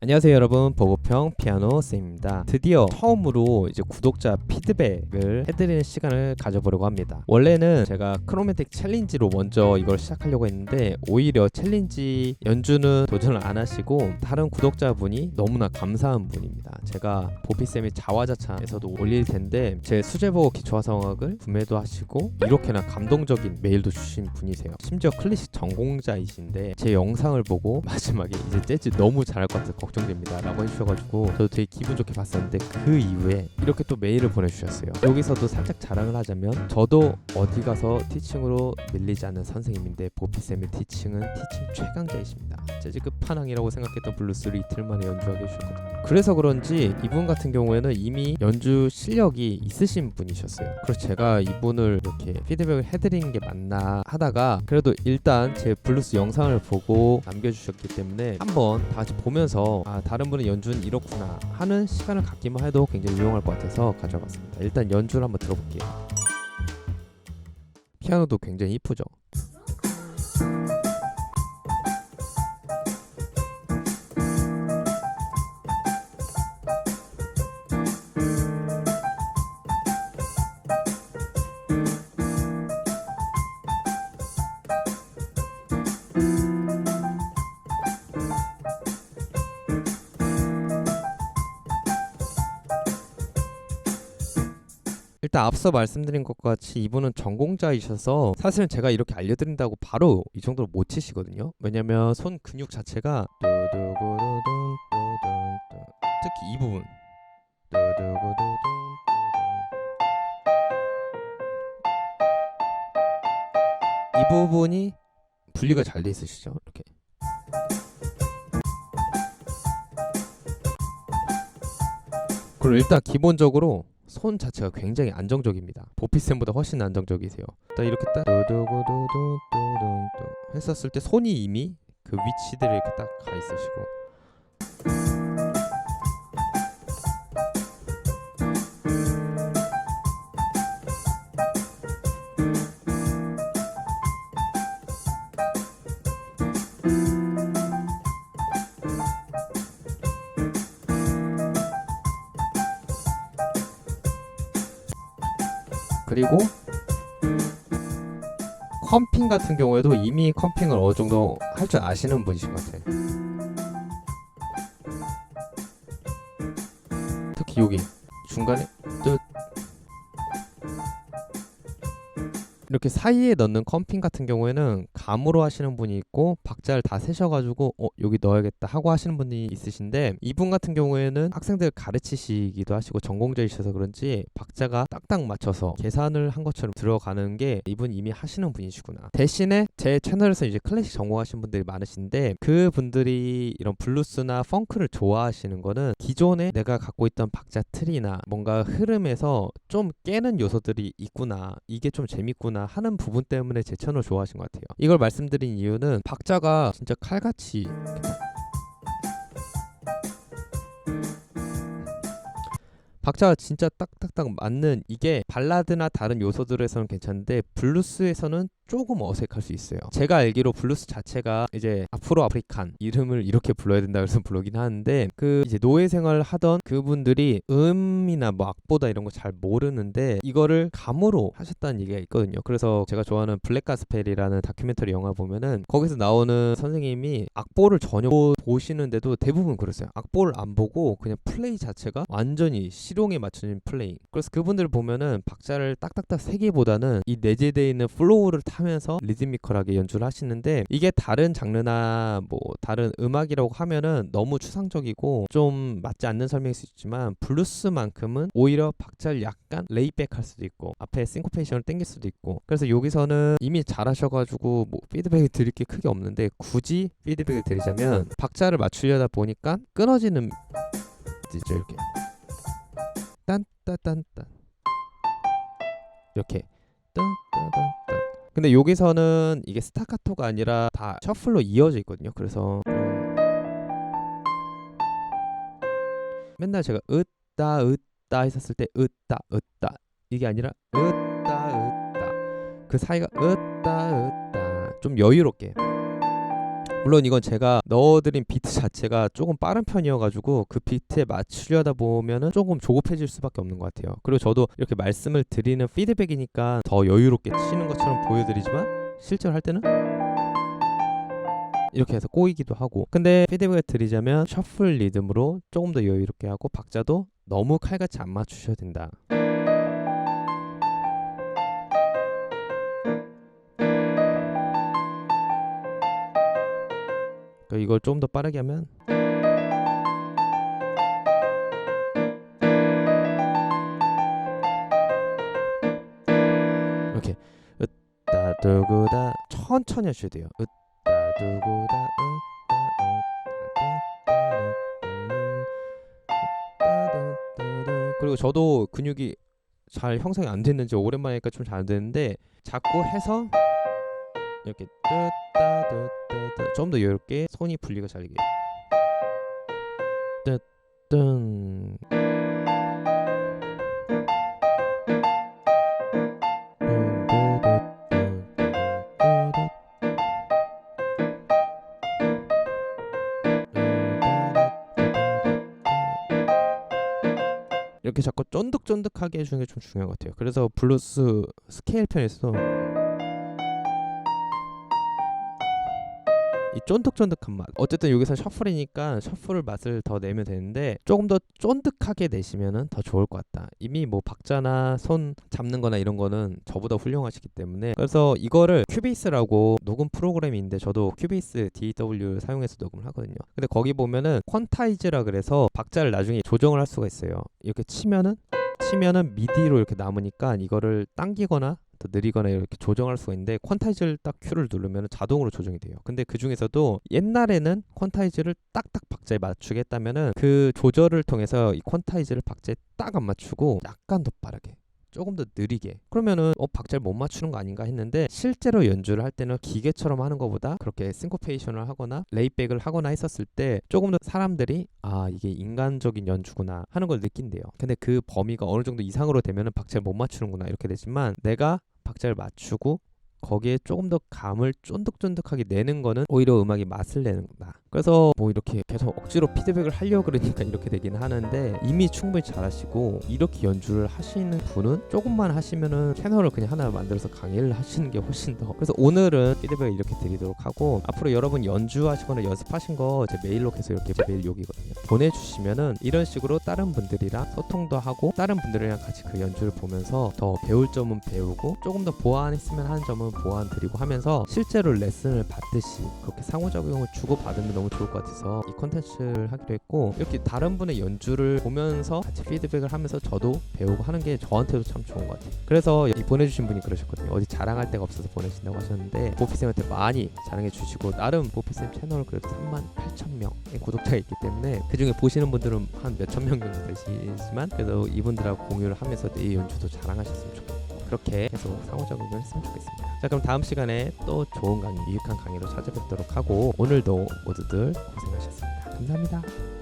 안녕하세요 여러분, 보고평 피아노 쌤입니다. 드디어 처음으로 이제 구독자 피드백을 해드리는 시간을 가져보려고 합니다. 원래는 제가 크로매틱 챌린지로 먼저 이걸 시작하려고 했는데 오히려 챌린지 연주는 도전을 안 하시고 다른 구독자분이 너무나 감사한 분입니다. 제가 보피쌤의 자화자찬에서도 올릴 텐데 제 수제보 기초화성악을 구매도 하시고 이렇게나 감동적인 메일도 주신 분이세요. 심지어 클래식 전공자이신데 제 영상을 보고 마지막에 이제 재즈 너무 잘할 것 같아서 걱정됩니다 라고 해주셔가지고 저도 되게 기분 좋게 봤었는데 그 이후에 이렇게 또 메일을 보내주셨어요. 여기서도 살짝 자랑을 하자면 저도 어디 가서 티칭으로 밀리지 않는 선생님인데 보피쌤의 티칭은 티칭 최강자이십니다. 재즈 끝판왕이라고 생각했던 블루스를 이틀 만에 연주하게 해주셨거든요. 그래서 그런지 이분 같은 경우에는 이미 연주 실력이 있으신 분이셨어요. 그래서 제가 이분을 이렇게 피드백을 해드리는 게 맞나 하다가 그래도 일단 제 블루스 영상을 보고 남겨주셨기 때문에 한번 다 같이 보면서 다른 분의 연주는 이렇구나 하는 시간을 갖기만 해도 굉장히 유용할 것 같아서 가져왔습니다. 일단 연주를 한번 들어볼게요. 피아노도 굉장히 이쁘죠? 일단 앞서 말씀드린 것과 같이 이분은 전공자이셔서 사실은 제가 이렇게 알려드린다고 바로 이 정도로 못 치시거든요. 왜냐면 손 근육 자체가 뚜두구두둔 뚜둔 특히 이 부분 뚜두구두둔 이 부분이 분리가 잘 돼 있으시죠? 이렇게. 그리고 일단 기본적으로 손 자체가 굉장히 안정적입니다. 보피쌤보다 훨씬 안정적이세요. 딱 이렇게 딱 두두구두두두둔 했었을 때 손이 이미 그 위치들에 이렇게 딱 가 있으시고 그리고 컴핑 같은 경우에도 이미 컴핑을 어느 정도 할 줄 아시는 분이신 것 같아요. 특히 여기 중간에 뜻 이렇게 사이에 넣는 컴핑 같은 경우에는 감으로 하시는 분이 있고 박자를 다 세셔가지고 여기 넣어야겠다 하고 하시는 분이 있으신데 이분 같은 경우에는 학생들 가르치시기도 하시고 전공자이셔서 그런지 박자가 딱딱 맞춰서 계산을 한 것처럼 들어가는 게 이분 이미 하시는 분이시구나. 대신에 제 채널에서 이제 클래식 전공하신 분들이 많으신데 그 분들이 이런 블루스나 펑크를 좋아하시는 거는 기존에 내가 갖고 있던 박자 틀이나 뭔가 흐름에서 좀 깨는 요소들이 있구나, 이게 좀 재밌구나 하는 부분 때문에 제 채널 좋아하신 것 같아요. 이걸 말씀드린 이유는 박자가 진짜 칼같이 박자가 진짜 딱딱딱 맞는 이게 발라드나 다른 요소들에서는 괜찮은데 블루스에서는 조금 어색할 수 있어요. 제가 알기로 블루스 자체가 이제 앞으로 아프리칸 이름을 이렇게 불러야 된다 그래서 부르긴 하는데 그 이제 노예 생활을 하던 그분들이 음이나 뭐 악보다 이런 거 잘 모르는데 이거를 감으로 하셨다는 얘기가 있거든요. 그래서 제가 좋아하는 블랙 가스펠이라는 다큐멘터리 영화 보면은 거기서 나오는 선생님이 악보를 전혀 보시는데도 대부분 그랬어요. 악보를 안 보고 그냥 플레이 자체가 완전히 실용에 맞춰진 플레이. 그래서 그분들 보면은 박자를 딱딱딱 세기보다는 이 내재되어 있는 플로우를 타면서 리드미컬하게 연주를 하시는데 이게 다른 장르나 뭐 다른 음악이라고 하면은 너무 추상적이고 좀 맞지 않는 설명일 수 있지만 블루스만큼은 오히려 박자를 약간 레이백 할 수도 있고 앞에 싱코페이션을 땡길 수도 있고 그래서 여기서는 이미 잘하셔가지고 뭐 피드백을 드릴 게 크게 없는데 굳이 피드백을 드리자면 박자를 맞추려다 보니까 끊어지는 있죠. 이렇게 딴따딴딴 이렇게 딴따딴딴 근데 여기서는 이게 스타카토가 아니라 다 셔플로 이어져 있거든요. 그래서 맨날 제가 으따 했었을 때 으따 이게 아니라 으따 그 사이가 으따 좀 여유롭게 물론 이건 제가 넣어드린 비트 자체가 조금 빠른 편이어가지고 그 비트에 맞추려다 보면은 조금 조급해질 수밖에 없는 것 같아요. 그리고 저도 이렇게 말씀을 드리는 피드백이니까 더 여유롭게 치는 것처럼 보여드리지만 실제로 할 때는 이렇게 해서 꼬이기도 하고, 근데 피드백을 드리자면 셔플 리듬으로 조금 더 여유롭게 하고 박자도 너무 칼같이 안 맞추셔야 된다. 이걸 좀 더 빠르게 하면 이렇게 으따 두구다 천천히 하셔야 돼요. 으따 두구다 그리고 저도 근육이 잘 형성이 안 됐는지 오랜만에 하니까 좀 잘 안 되는데 자꾸 해서 이렇게 좀 더 여유롭게 손이 분리가 잘 되게 뜬 이렇게 자꾸 쫀득쫀득하게 해주는 게 좀 중요한 것 같아요. 그래서 블루스 스케일 편에서 이 쫀득쫀득한 맛, 어쨌든 여기서 셔플이니까 셔플 맛을 더 내면 되는데 조금 더 쫀득하게 내시면은 더 좋을 것 같다. 이미 뭐 박자나 손 잡는 거나 이런 거는 저보다 훌륭하시기 때문에, 그래서 이거를 큐베이스라고 녹음 프로그램인데 저도 큐베이스 DAW 사용해서 녹음을 하거든요. 근데 거기 보면은 퀀타이즈라 그래서 박자를 나중에 조정을 할 수가 있어요. 이렇게 치면은 미디로 이렇게 남으니까 이거를 당기거나 더 느리거나 이렇게 조정할 수가 있는데, 퀀타이즈를 딱 큐를 누르면 자동으로 조정이 돼요. 근데 그 중에서도 옛날에는 퀀타이즈를 딱딱 박자에 맞추게 했다면은 그 조절을 통해서 이 퀀타이즈를 박자에 딱 안 맞추고 약간 더 빠르게, 조금 더 느리게, 그러면은 박자를 못 맞추는 거 아닌가 했는데, 실제로 연주를 할 때는 기계처럼 하는 것보다 그렇게 싱코페이션을 하거나 레이백을 하거나 했었을 때 조금 더 사람들이 이게 인간적인 연주구나 하는 걸 느낀대요. 근데 그 범위가 어느 정도 이상으로 되면은 박자를 못 맞추는구나 이렇게 되지만, 내가 박자를 맞추고 거기에 조금 더 감을 쫀득쫀득하게 내는 거는 오히려 음악이 맛을 내는 거다. 그래서 뭐 이렇게 계속 억지로 피드백을 하려고 그러니까 이렇게 되긴 하는데, 이미 충분히 잘하시고 이렇게 연주를 하시는 분은 조금만 하시면은 채널을 그냥 하나 만들어서 강의를 하시는 게 훨씬 더. 그래서 오늘은 피드백을 이렇게 드리도록 하고, 앞으로 여러분 연주하시거나 연습하신 거 제 메일로 계속 이렇게, 제 메일 여기거든요, 보내주시면은 이런 식으로 다른 분들이랑 소통도 하고 다른 분들이랑 같이 그 연주를 보면서 더 배울 점은 배우고 조금 더 보완했으면 하는 점은 보완 드리고 하면서 실제로 레슨을 받듯이 그렇게 상호작용을 주고받으면 너무 좋을 것 같아서 이 컨텐츠를 하기로 했고, 이렇게 다른 분의 연주를 보면서 같이 피드백을 하면서 저도 배우고 하는 게 저한테도 참 좋은 것 같아요. 그래서 이 보내주신 분이 그러셨거든요. 어디 자랑할 데가 없어서 보내신다고 하셨는데, 보피쌤한테 많이 자랑해 주시고, 나름 보피쌤 채널 그래도 38,000명의 구독자가 있기 때문에 그중에 보시는 분들은 한 몇천 명 정도 되시지만, 그래도 이분들하고 공유를 하면서 내 연주도 자랑하셨으면 좋겠고, 그렇게 계속 상호작용을 했으면 좋겠습니다. 자, 그럼 다음 시간에 또 좋은 강의, 유익한 강의로 찾아뵙도록 하고, 오늘도 모두들 고생하셨습니다. 감사합니다.